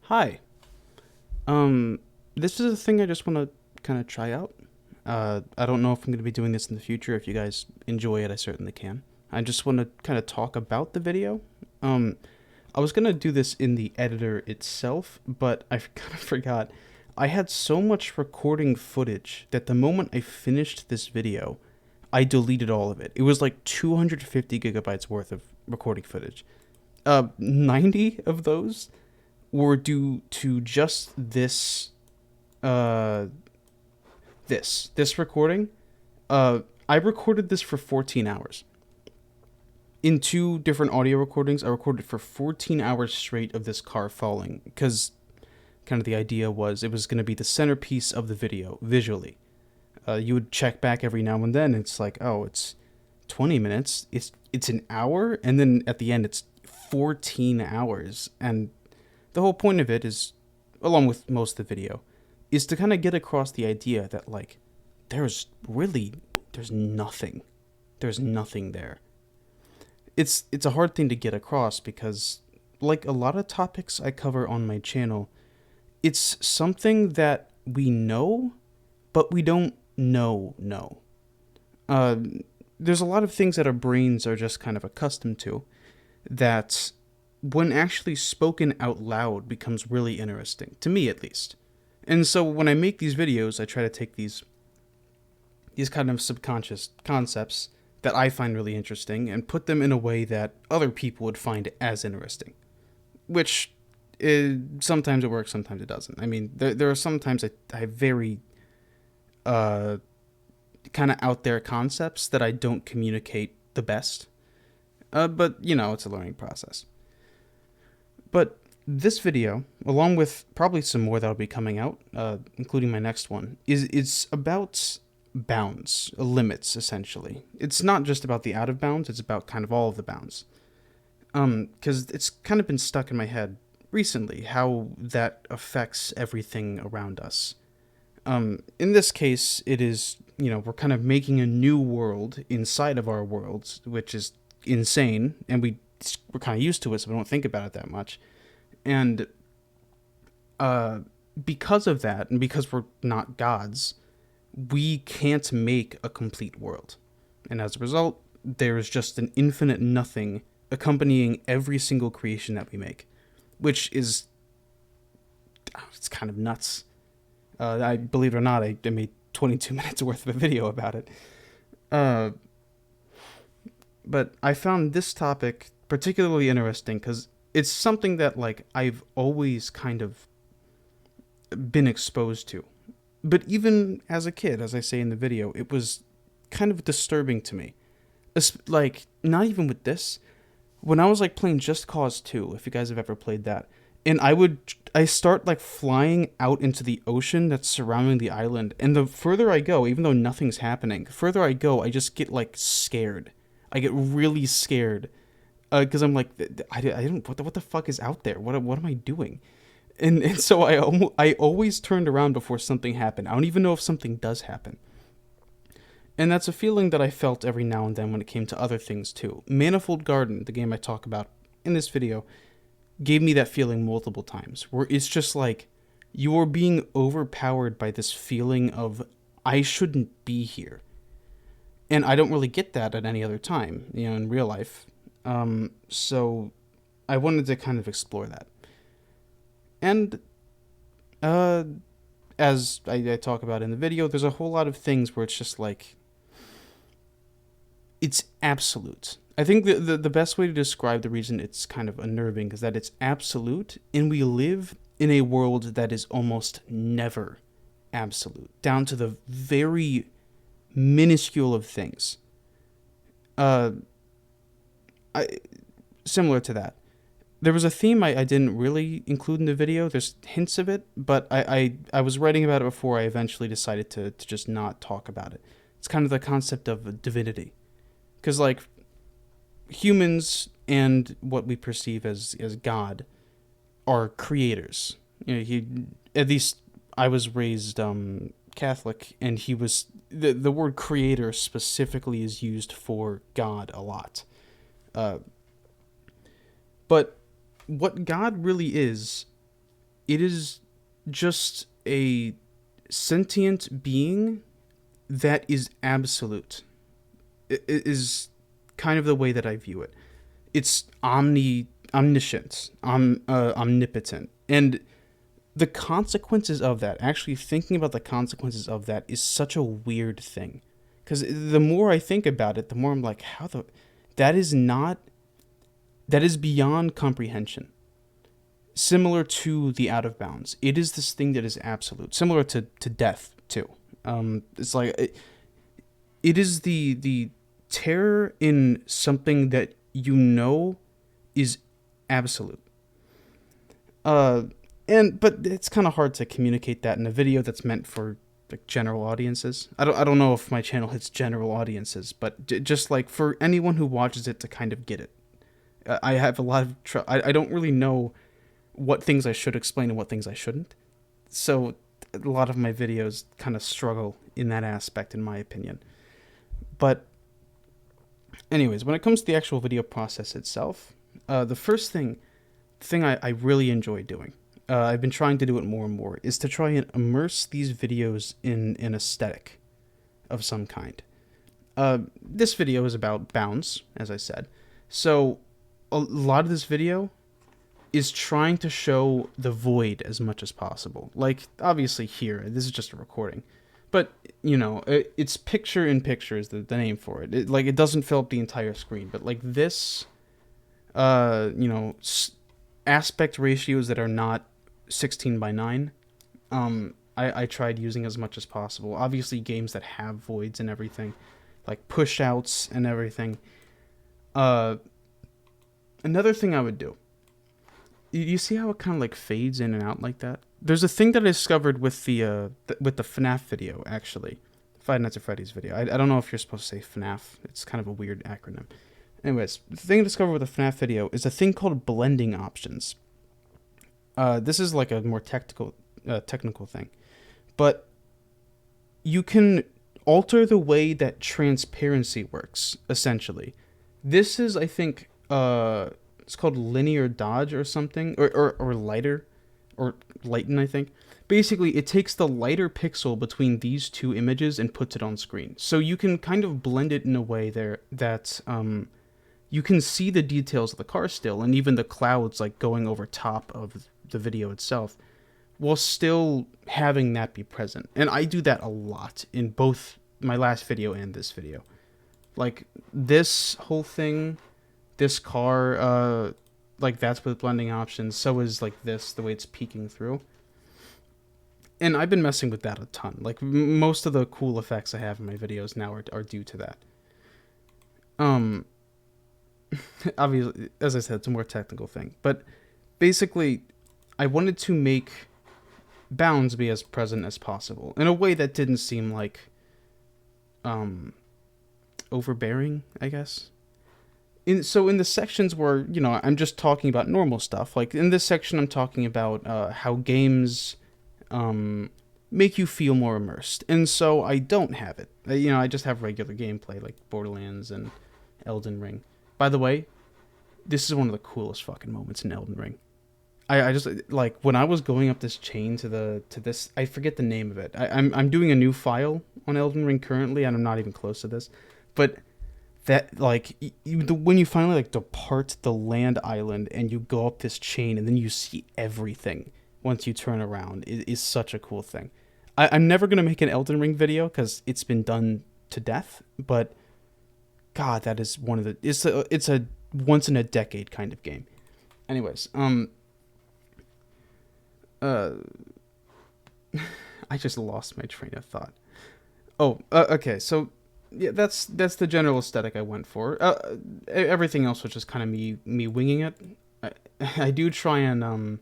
Hi. Um, this is a thing I just want to kind of try out. I don't know if I'm going to be doing this in the future. If you guys enjoy it, I certainly can. I just want to kind of talk about the video. Um, I was going to do this in the editor itself, but I kind of forgot. I had so much recording footage that the moment I finished this video, I deleted all of it. It was like 250 gigabytes worth of recording footage. 90 of those were due to just uh this recording. I recorded this for 14 hours. In two different audio recordings, I recorded for 14 hours straight of this car falling because kind of the idea was it was going to be the centerpiece of the video visually. You would check back every now and then. It's like, oh, it's 20 minutes. It's an hour, and then at the end, it's 14 hours. And the whole point of it is, along with most of the video, is to kind of get across the idea that like there's nothing. There's nothing there. It's a hard thing to get across because like a lot of topics I cover on my channel, it's something that we know, but we don't know. Uh, there's a lot of things that our brains are just kind of accustomed to that when actually spoken out loud becomes really interesting, to me at least. And so when I make these videos, I try to take these kind of subconscious concepts that I find really interesting and put them in a way that other people would find as interesting. Which sometimes it works, sometimes it doesn't. I mean, there are sometimes I have very uh, kind of out there concepts that I don't communicate the best. But, you know, it's a learning process. But this video, along with probably some more that'll be coming out, including my next one, is about bounds, limits, essentially. It's not just about the out of bounds, it's about kind of all of the bounds. Because it's kind of been stuck in my head recently how that affects everything around us. In this case, it is, you know, we're kind of making a new world inside of our worlds, which is insane, and we're kind of used to it, so we don't think about it that much. And uh, because of that, and because we're not gods, we can't make a complete world. And as a result, there is just an infinite nothing accompanying every single creation that we make, which is, it's kind of nuts. I believe it or not, I made 22 minutes worth of a video about it. Uh, but I found this topic particularly interesting because it's something that like I've always kind of been exposed to. But even as a kid, as I say in the video, it was kind of disturbing to me. Like, not even with this. When I was like playing Just Cause 2, if you guys have ever played that, and I start like flying out into the ocean that's surrounding the island, and the further I go, even though nothing's happening, the further I go, I just get like scared. I get really scared because I'm like, I don't what the fuck is out there? What am I doing? And so I always turned around before something happened. I don't even know if something does happen. And that's a feeling that I felt every now and then when it came to other things too. Manifold Garden, the game I talk about in this video, gave me that feeling multiple times, where it's just like you're being overpowered by this feeling of I shouldn't be here. And I don't really get that at any other time, you know, in real life. So I wanted to kind of explore that. And uh, as I talk about in the video, there's a whole lot of things where it's just like it's absolute. I think the best way to describe the reason it's kind of unnerving is that it's absolute, and we live in a world that is almost never absolute, down to the very minuscule of things. Uh, I, Similar to that, there was a theme I didn't really include in the video. There's hints of it, but I was writing about it before I eventually decided to just not talk about it. It's kind of the concept of divinity. Because, like, humans and what we perceive as God are creators. You know, at least I was raised Catholic, and the word creator specifically is used for God a lot. Uh, but what God really is it is just a sentient being that is absolute. It is kind of the way that I view it. It's omniscient, omnipotent, and the consequences of that, actually thinking about the consequences of that, is such a weird thing. Because the more I think about it, the more I'm like, that is not, that is beyond comprehension. Similar to the out of bounds, it is this thing that is absolute. Similar to death too. It's like it is the terror in something that you know is absolute. But it's kind of hard to communicate that in a video that's meant for like general audiences. I don't know if my channel hits general audiences, but just like for anyone who watches it to kind of get it. I have a lot of I don't really know what things I should explain and what things I shouldn't. So a lot of my videos kind of struggle in that aspect, in my opinion. But anyways, when it comes to the actual video process itself, the first thing I really enjoy doing, I've been trying to do it more and more, is to try and immerse these videos in an aesthetic of some kind. This video is about bounds, as I said. So a lot of this video is trying to show the void as much as possible. Like, obviously here, this is just a recording. But, it's picture in picture is the name for it. It doesn't fill up the entire screen. But, like, this, aspect ratios that are not 16 by 9, I tried using as much as possible. Obviously, games that have voids and everything, like push-outs and everything. Another thing I would do, you see how it kind of like fades in and out like that? There's a thing that I discovered with the FNAF video, actually. Five Nights at Freddy's video. I don't know if you're supposed to say FNAF. It's kind of a weird acronym. Anyways, the thing I discovered with the FNAF video is a thing called blending options. This is like a more technical thing. But you can alter the way that transparency works, essentially. This is, I think, it's called linear dodge or something, or lighter, or lighten, I think. Basically, it takes the lighter pixel between these two images and puts it on screen. So you can kind of blend it in a way there that you can see the details of the car still, and even the clouds like going over top of the video itself, while still having that be present. And I do that a lot in both my last video and this video. Like, this whole thing, this car, like, that's with blending options. So is, like, this, the way it's peeking through. And I've been messing with that a ton. Like, most of the cool effects I have in my videos now are due to that. Obviously, as I said, it's a more technical thing. But basically, I wanted to make bounds be as present as possible in a way that didn't seem like overbearing, I guess. So in the sections where, I'm just talking about normal stuff, like in this section I'm talking about how games make you feel more immersed. And so I don't have it. I just have regular gameplay like Borderlands and Elden Ring. By the way, this is one of the coolest fucking moments in Elden Ring. I just, like, when I was going up this chain to this, I forget the name of it. I'm doing a new file on Elden Ring currently, and I'm not even close to this. But that, like, when you finally, like, depart the land island and you go up this chain and then you see everything once you turn around, it is such a cool thing. I'm never going to make an Elden Ring video because it's been done to death, but God, that is one of the, it's a once in a decade kind of game. Anyways, I just lost my train of thought. Okay, so yeah, that's the general aesthetic I went for. Everything else was just kind of me winging it. I do try and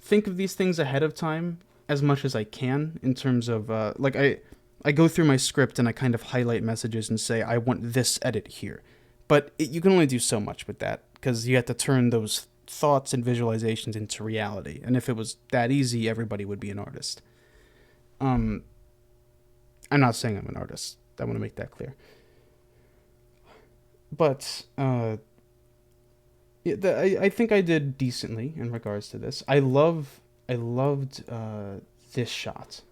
think of these things ahead of time as much as I can in terms of like I go through my script and I kind of highlight messages and say I want this edit here, but you can only do so much with that because you have to turn those thoughts and visualizations into reality. And if it was that easy, everybody would be an artist. I'm not saying I'm an artist. I want to make that clear. But yeah, I think I did decently in regards to this. I love I loved this shot.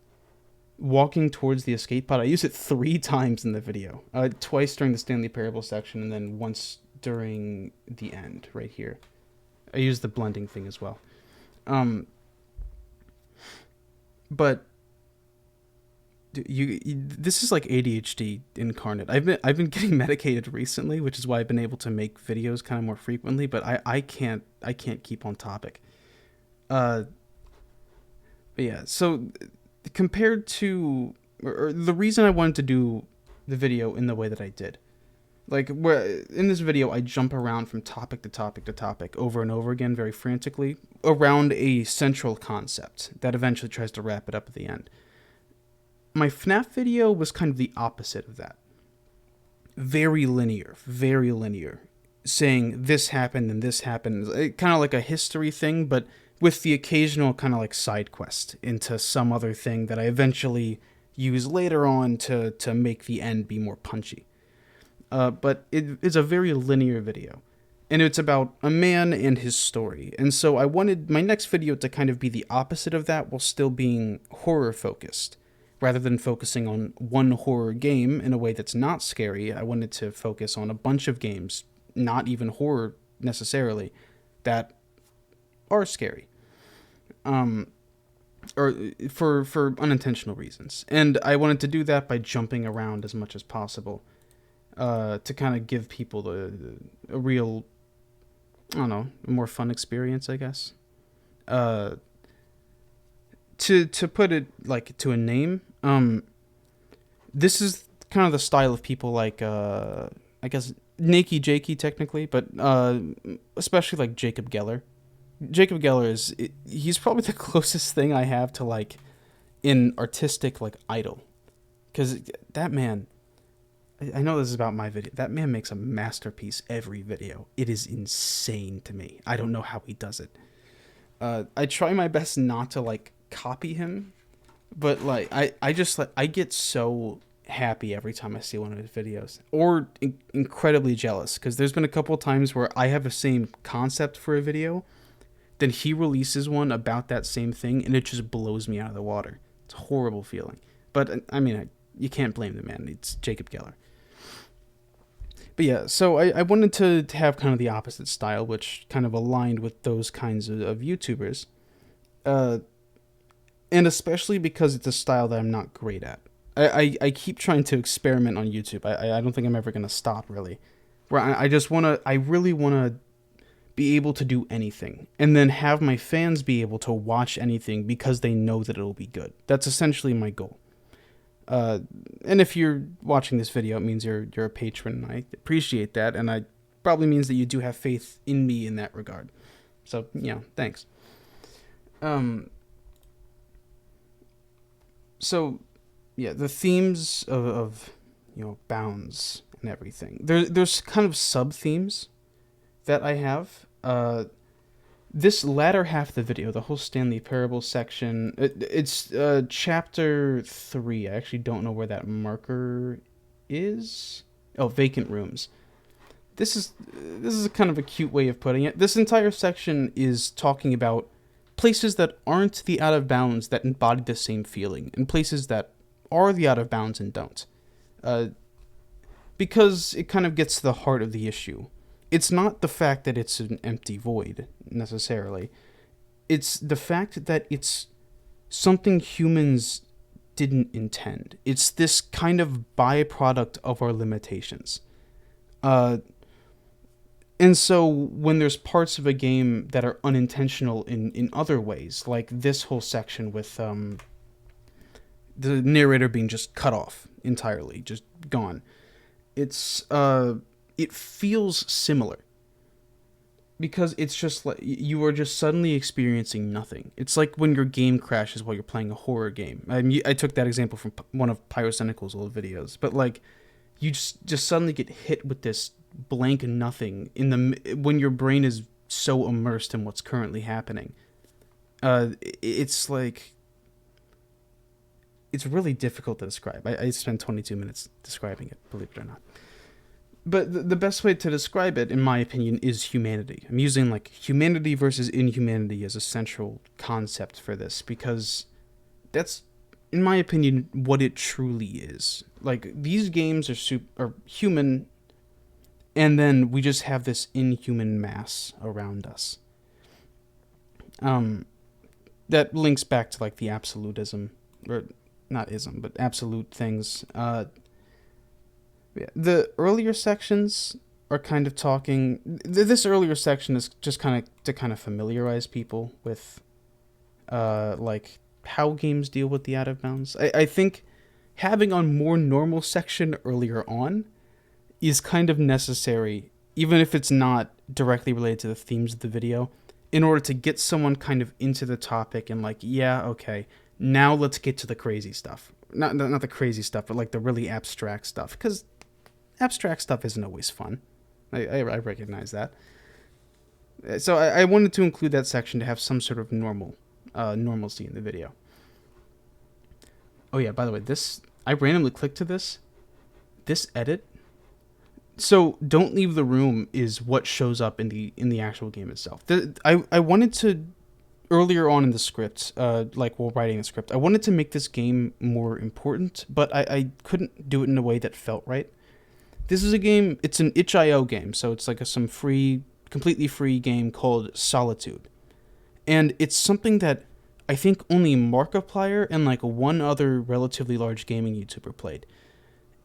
Walking towards the escape pod. I used it 3 times in the video. Twice during the Stanley Parable section, and then once during the end, right here. I used the blending thing as well. But this is like ADHD incarnate. I've been getting medicated recently, which is why I've been able to make videos kind of more frequently. But I can't keep on topic. But yeah, so compared to, or the reason I wanted to do the video in the way that I did, like where in this video I jump around from topic to topic to topic over and over again very frantically around a central concept that eventually tries to wrap it up at the end. My FNAF video was kind of the opposite of that. Very linear, saying this happened and this happened, kind of like a history thing, but with the occasional kind of like side quest into some other thing that I eventually use later on to make the end be more punchy. But it is a very linear video, and it's about a man and his story. And so I wanted my next video to kind of be the opposite of that while still being horror focused. Rather than focusing on one horror game in a way that's not scary, I wanted to focus on a bunch of games, not even horror necessarily, that are scary. Or for unintentional reasons. And I wanted to do that by jumping around as much as possible. To kind of give people a real, I don't know, a more fun experience, I guess. To put it like to a name, this is kind of the style of people like I guess Nakey Jakey technically, but especially like Jacob Geller. Jacob Geller he's probably the closest thing I have to like an artistic like idol, because that man, I know this is about my video. That man makes a masterpiece every video. It is insane to me. I don't know how he does it. I try my best not to like copy him, but like I just like I get so happy every time I see one of his videos, or incredibly jealous, because there's been a couple of times where I have the same concept for a video, then he releases one about that same thing, and it just blows me out of the water. It's a horrible feeling. But I mean, you can't blame the man. It's Jacob Geller. But yeah, so I wanted to have kind of the opposite style, which kind of aligned with those kinds of YouTubers. And especially because it's a style that I'm not great at. I keep trying to experiment on YouTube. I don't think I'm ever going to stop, really. Where I really want to be able to do anything, and then have my fans be able to watch anything because they know that it'll be good. That's essentially my goal. And if you're watching this video, it means you're a patron. I appreciate that, and I probably means that you do have faith in me in that regard. So, thanks. So, yeah, the themes of bounds and everything. There's kind of sub themes that I have. This latter half of the video, the whole Stanley Parable section, it's chapter 3. I actually don't know where that marker is. Oh, vacant rooms. This is a kind of a cute way of putting it. This entire section is talking about places that aren't the out of bounds that embody the same feeling, and places that are the out of bounds and don't. Because it kind of gets to the heart of the issue. It's not the fact that it's an empty void, necessarily. It's the fact that it's something humans didn't intend. It's this kind of byproduct of our limitations. And so when there's parts of a game that are unintentional in other ways, like this whole section with the narrator being just cut off entirely, just gone, it feels similar, because it's just like you are just suddenly experiencing nothing. It's like when your game crashes while you're playing a horror game. I took that example from one of Pyrocynical's old videos, but like you just suddenly get hit with this blank nothing when your brain is so immersed in what's currently happening. It's like, it's really difficult to describe. I spent 22 minutes describing it, believe it or not. But the best way to describe it, in my opinion, is humanity. I'm using like humanity versus inhumanity as a central concept for this because that's, in my opinion, what it truly is. Like these games are human, and then we just have this inhuman mass around us. Um, that links back to like the absolutism, or not ism, but absolute things. Yeah, the earlier sections are kind of talking. This earlier section is just kind of familiarize people with, like how games deal with the out of bounds. I think having a more normal section earlier on is kind of necessary, even if it's not directly related to the themes of the video, in order to get someone kind of into the topic and like, yeah, okay, now let's get to the crazy stuff. Not the crazy stuff, but like the really abstract stuff, because abstract stuff isn't always fun. I recognize that. So I wanted to include that section to have some sort of normalcy in the video. Oh yeah, by the way, I randomly clicked to this edit. So don't leave the room is what shows up in the actual game itself. I wanted to, earlier on in the script, like while writing the script, I wanted to make this game more important, but I couldn't do it in a way that felt right. This is a game, it's an itch.io game, so it's like some completely free game called Solitude. And it's something that I think only Markiplier and like one other relatively large gaming YouTuber played.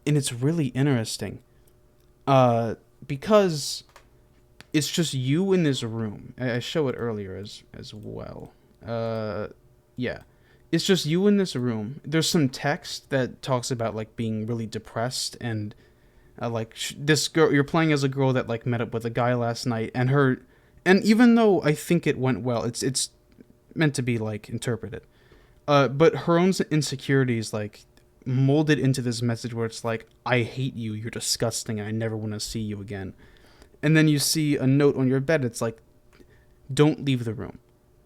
And it's really interesting. Because it's just you in this room. I show it earlier as well. Yeah. It's just you in this room. There's some text that talks about like being really depressed and this girl, you're playing as a girl that like met up with a guy last night, and even though I think it went well, it's meant to be like interpreted, but her own insecurities like molded into this message where it's like, I hate you, you're disgusting, I never want to see you again. And then you see a note on your bed, it's like, don't leave the room.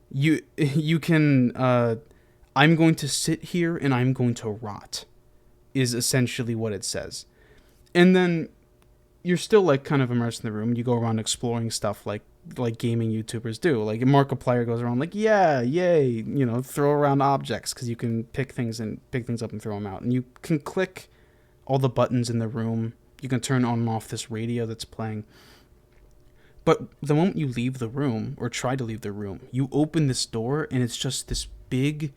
You can I'm going to sit here and I'm going to rot, is essentially what it says. And then you're still like kind of immersed in the room, and you go around exploring stuff like gaming YouTubers do. Like Markiplier goes around like, yeah, yay, throw around objects because you can pick things up and throw them out. And you can click all the buttons in the room. You can turn on and off this radio that's playing. But the moment you leave the room, or try to leave the room, you open this door and it's just this big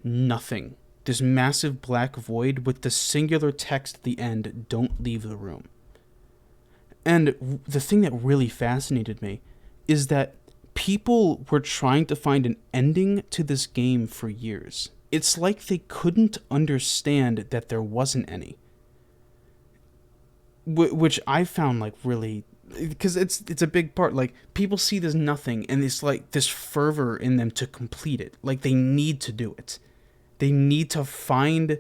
nothing. This massive black void with the singular text at the end, don't leave the room. And the thing that really fascinated me is that people were trying to find an ending to this game for years. It's like they couldn't understand that there wasn't any. Which I found like really, because it's a big part. Like people see this nothing and it's like this fervor in them to complete it. Like they need to do it. They need to find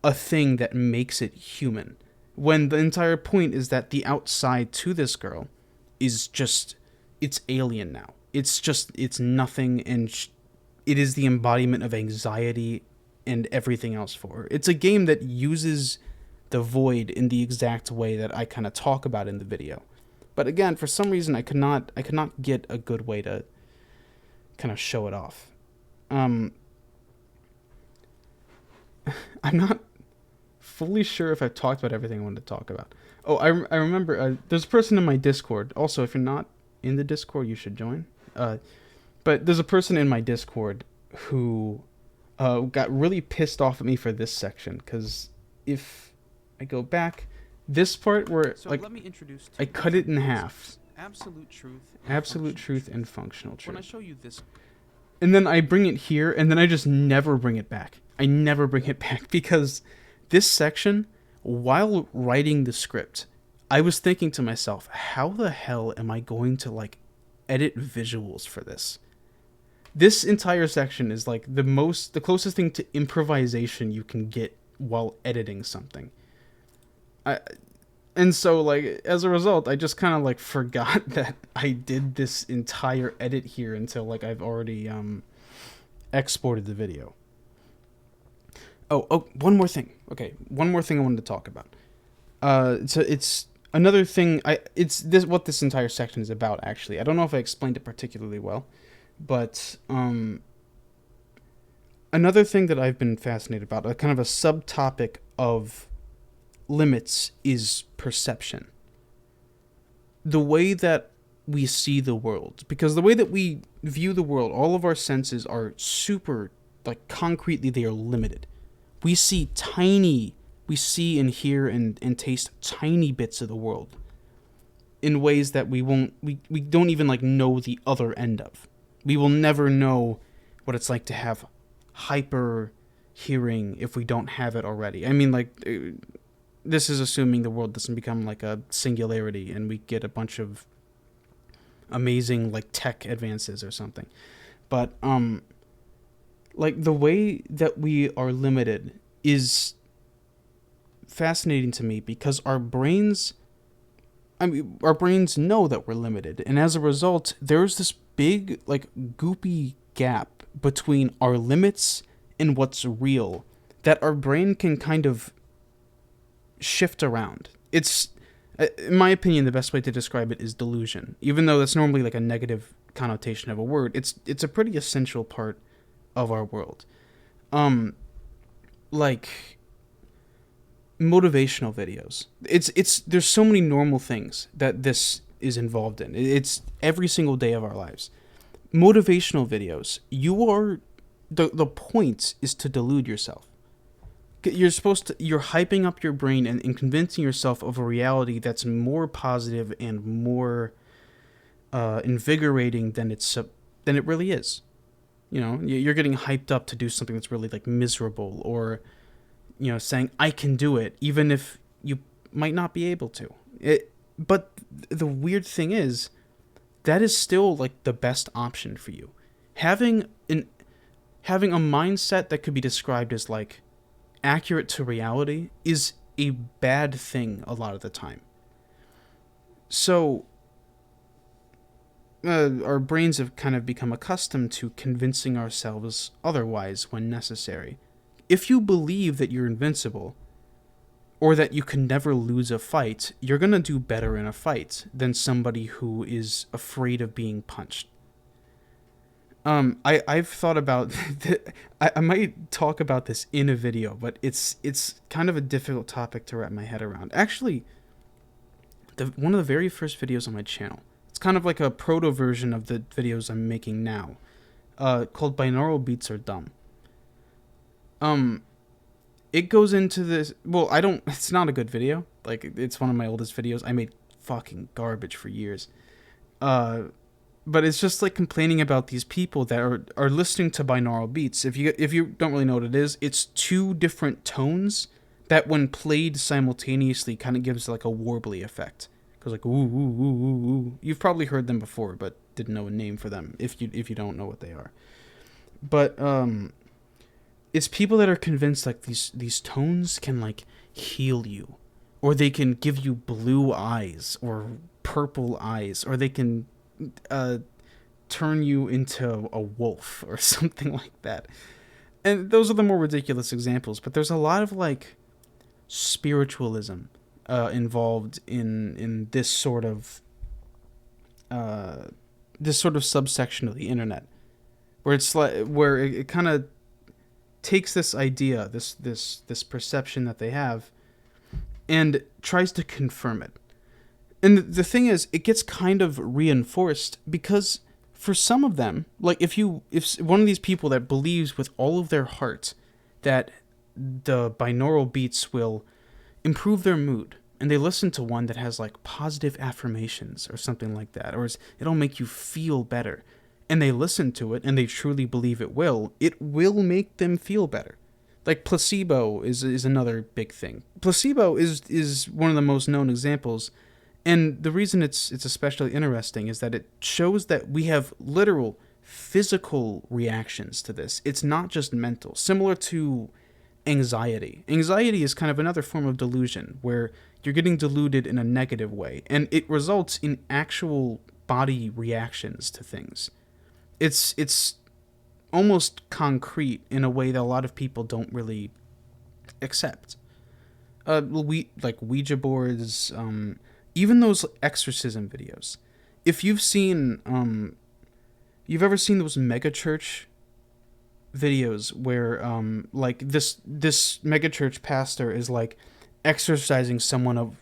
a thing that makes it human. When the entire point is that the outside to this girl is just, it's alien now. It's nothing, and it is the embodiment of anxiety and everything else for her. It's a game that uses the void in the exact way that I kind of talk about in the video. But again, for some reason, I could not get a good way to kind of show it off. I'm not fully sure if I've talked about everything I wanted to talk about. Oh, I remember, there's a person in my Discord. Also, if you're not in the Discord, you should join. But there's a person in my Discord who got really pissed off at me for this section, because if I go back, this part where let me introduce I cut it in half. Absolute truth and functional truth. When I show you this, and then I bring it here, and then I just never bring it back. I never bring it back because this section, while writing the script, I was thinking to myself, how the hell am I going to edit visuals for this? This entire section is like the closest thing to improvisation you can get while editing something. And so as a result, I just kind of forgot that I did this entire edit here until I've already exported the video. Oh, one more thing. Okay, one more thing I wanted to talk about. So it's Another thing, it's this what this entire section is about. Actually, I don't know if I explained it particularly well, but another thing that I've been fascinated about, a kind of a subtopic of limits, is perception. The way that we see the world, because the way that we view the world, all of our senses are super, like, concretely, they are limited. We see tiny, we see and hear and taste tiny bits of the world in ways that we don't even like know the other end of. We will never know what it's like to have hyper hearing if we don't have it already. I mean, like, this is assuming the world doesn't become like a singularity and we get a bunch of amazing like tech advances or something. But like the way that we are limited is fascinating to me because our brains know that we're limited, and as a result there's this big like goopy gap between our limits and what's real that our brain can kind of shift around. It's, in my opinion, the best way to describe it is delusion. Even though that's normally like a negative connotation of a word, it's a pretty essential part of our world. Like motivational videos. It's there's so many normal things that this is involved in. It's every single day of our lives. Motivational videos. The point is to delude yourself. You're hyping up your brain and convincing yourself of a reality that's more positive and more invigorating than it really is. You know, you're getting hyped up to do something that's really like miserable, or saying I can do it even if you might not be able to. But the weird thing is that is still like the best option for you. Having a mindset that could be described as like accurate to reality is a bad thing a lot of the time. So our brains have kind of become accustomed to convincing ourselves otherwise when necessary. If you believe that you're invincible, or that you can never lose a fight, you're going to do better in a fight than somebody who is afraid of being punched. I've thought about I might talk about this in a video, but it's kind of a difficult topic to wrap my head around. Actually, one of the very first videos on my channel, it's kind of like a proto version of the videos I'm making now, called Binaural Beats Are Dumb. It goes into this. Well, it's not a good video. Like, it's one of my oldest videos. I made fucking garbage for years. But it's just like complaining about these people that are listening to binaural beats. If you don't really know what it is, it's two different tones that when played simultaneously kind of gives like a warbly effect. Goes like ooh ooh ooh ooh ooh. You've probably heard them before, but didn't know a name for them if you don't know what they are. But it's people that are convinced like these tones can like heal you, or they can give you blue eyes or purple eyes, or they can turn you into a wolf or something like that. And those are the more ridiculous examples, but there's a lot of like spiritualism involved in this sort of subsection of the internet, where it's like where it kind of takes this idea, this perception that they have, and tries to confirm it. And the thing is, it gets kind of reinforced because for some of them, like if one of these people that believes with all of their heart that the binaural beats will improve their mood, and they listen to one that has like positive affirmations or something like that, or it'll make you feel better, and they listen to it and they truly believe it will make them feel better. Like placebo is another big thing. Placebo is one of the most known examples. And the reason it's especially interesting is that it shows that we have literal physical reactions to this. It's not just mental. Similar to anxiety. Anxiety is kind of another form of delusion where you're getting deluded in a negative way, and it results in actual body reactions to things. It's almost concrete in a way that a lot of people don't really accept. Ouija boards, even those exorcism videos. If you've ever seen those mega church videos where like this megachurch pastor is like exorcising someone of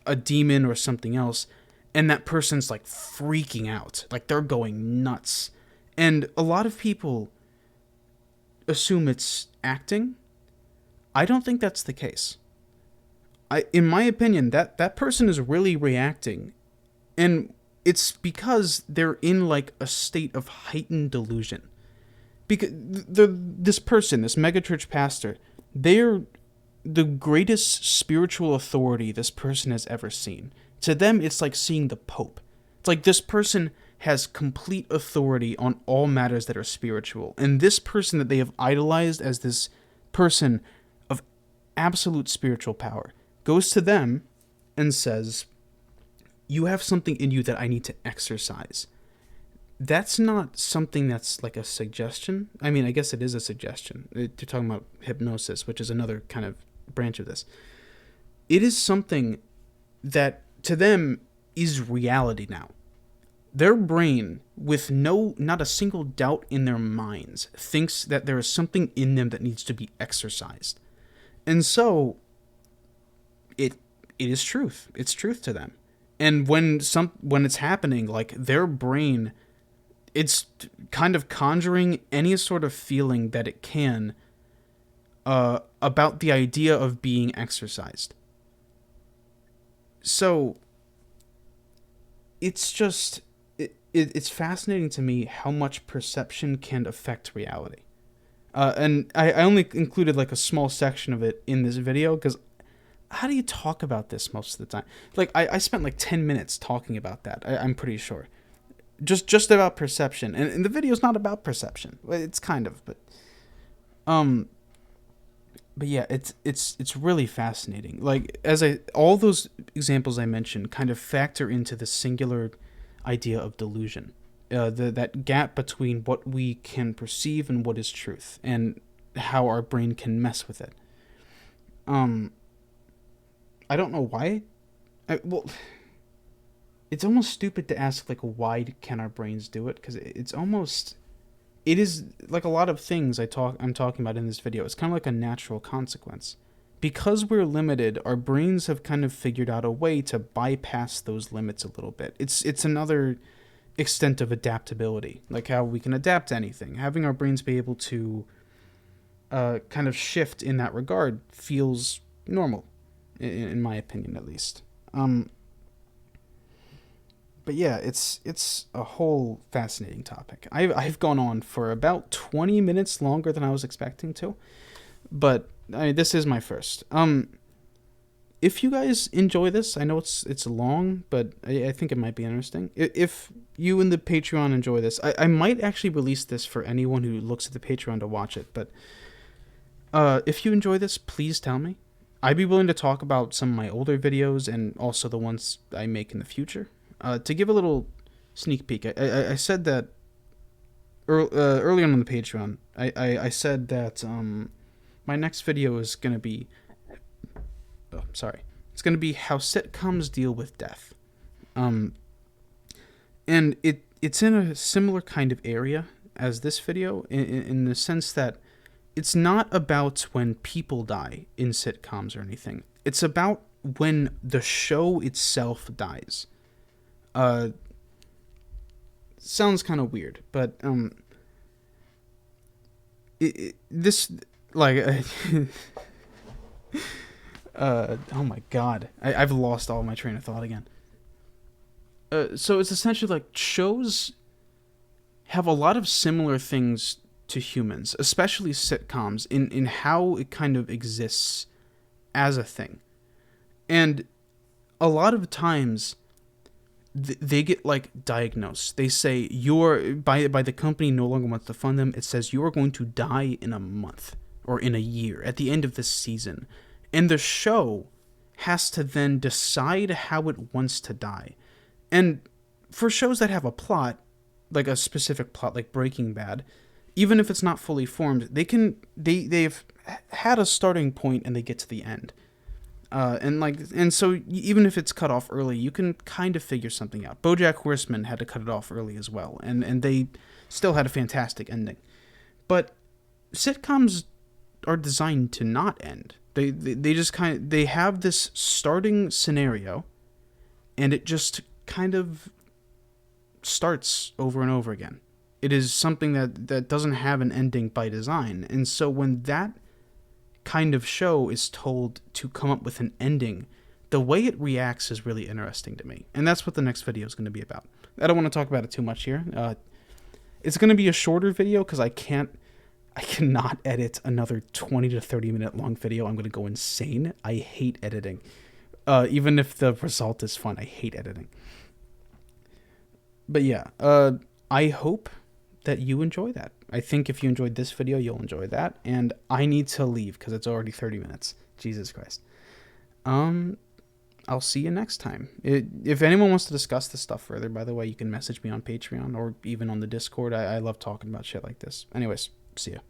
a demon or something else, and that person's like freaking out, like they're going nuts, and a lot of people assume it's acting. I don't think that's the case. In my opinion, that person is really reacting, and it's because they're in like a state of heightened delusion. Because this person, this megachurch pastor, they're the greatest spiritual authority this person has ever seen. To them, it's like seeing the Pope. It's like this person has complete authority on all matters that are spiritual. And this person that they have idolized as this person of absolute spiritual power goes to them and says, "You have something in you that I need to exercise." That's not something that's like a suggestion. I mean, I guess it is a suggestion. You're talking about hypnosis, which is another kind of branch of this. It is something that to them is reality now. Their brain, with not a single doubt in their minds, thinks that there is something in them that needs to be exercised. And so it is truth. It's truth to them. And when it's happening, like their brain, it's kind of conjuring any sort of feeling that it can about the idea of being exercised. So it's just it's fascinating to me how much perception can affect reality. And I only included like a small section of it in this video because how do you talk about this most of the time? Like I spent like 10 minutes talking about that. I'm pretty sure. Just about perception, and the video's not about perception. It's kind of, but yeah, it's really fascinating. Like all those examples I mentioned kind of factor into the singular idea of delusion, that gap between what we can perceive and what is truth, and how our brain can mess with it. I don't know why. It's almost stupid to ask, like, why can our brains do it? Because it is like a lot of things I'm talking about in this video. It's kind of like a natural consequence. Because we're limited, our brains have kind of figured out a way to bypass those limits a little bit. It's another extent of adaptability, like how we can adapt to anything. Having our brains be able to kind of shift in that regard feels normal, in my opinion, at least. But yeah, it's a whole fascinating topic. I've gone on for about 20 minutes longer than I was expecting to, but this is my first. If you guys enjoy this, I know it's long, but I think it might be interesting. If you and the Patreon enjoy this, I might actually release this for anyone who looks at the Patreon to watch it. But if you enjoy this, please tell me. I'd be willing to talk about some of my older videos and also the ones I make in the future. To give a little sneak peek, I said that earlier on the Patreon, I said that my next video is going to be... Oh, sorry. It's going to be how sitcoms deal with death. And it's in a similar kind of area as this video, in the sense that it's not about when people die in sitcoms or anything. It's about when the show itself dies. Sounds kind of weird, but this, like, oh my god, I've lost all my train of thought again. So it's essentially like shows have a lot of similar things to humans, especially sitcoms, in how it kind of exists as a thing. And a lot of times they get like diagnosed. They say you're by the company no longer wants to fund them. It says you are going to die in a month or in a year at the end of this season, and the show has to then decide how it wants to die. And for shows that have a plot, like a specific plot, like Breaking Bad, even if it's not fully formed, they've had a starting point and they get to the end. And so even if it's cut off early, you can kind of figure something out. BoJack Horseman had to cut it off early as well, and they still had a fantastic ending. But sitcoms are designed to not end. They just they have this starting scenario, and it just kind of starts over and over again. It is something that doesn't have an ending by design. And so when that kind of show is told to come up with an ending, the way it reacts is really interesting to me. And that's what the next video is going to be about. I don't want to talk about it too much here. It's going to be a shorter video because I cannot edit another 20 to 30 minute long video. I'm going to go insane. I hate editing. Even if the result is fun, I hate editing. But yeah, I hope that you enjoy that. I think if you enjoyed this video, you'll enjoy that. And I need to leave because it's already 30 minutes. Jesus Christ. I'll see you next time. If anyone wants to discuss this stuff further, by the way, you can message me on Patreon or even on the Discord. I love talking about shit like this. Anyways, see ya.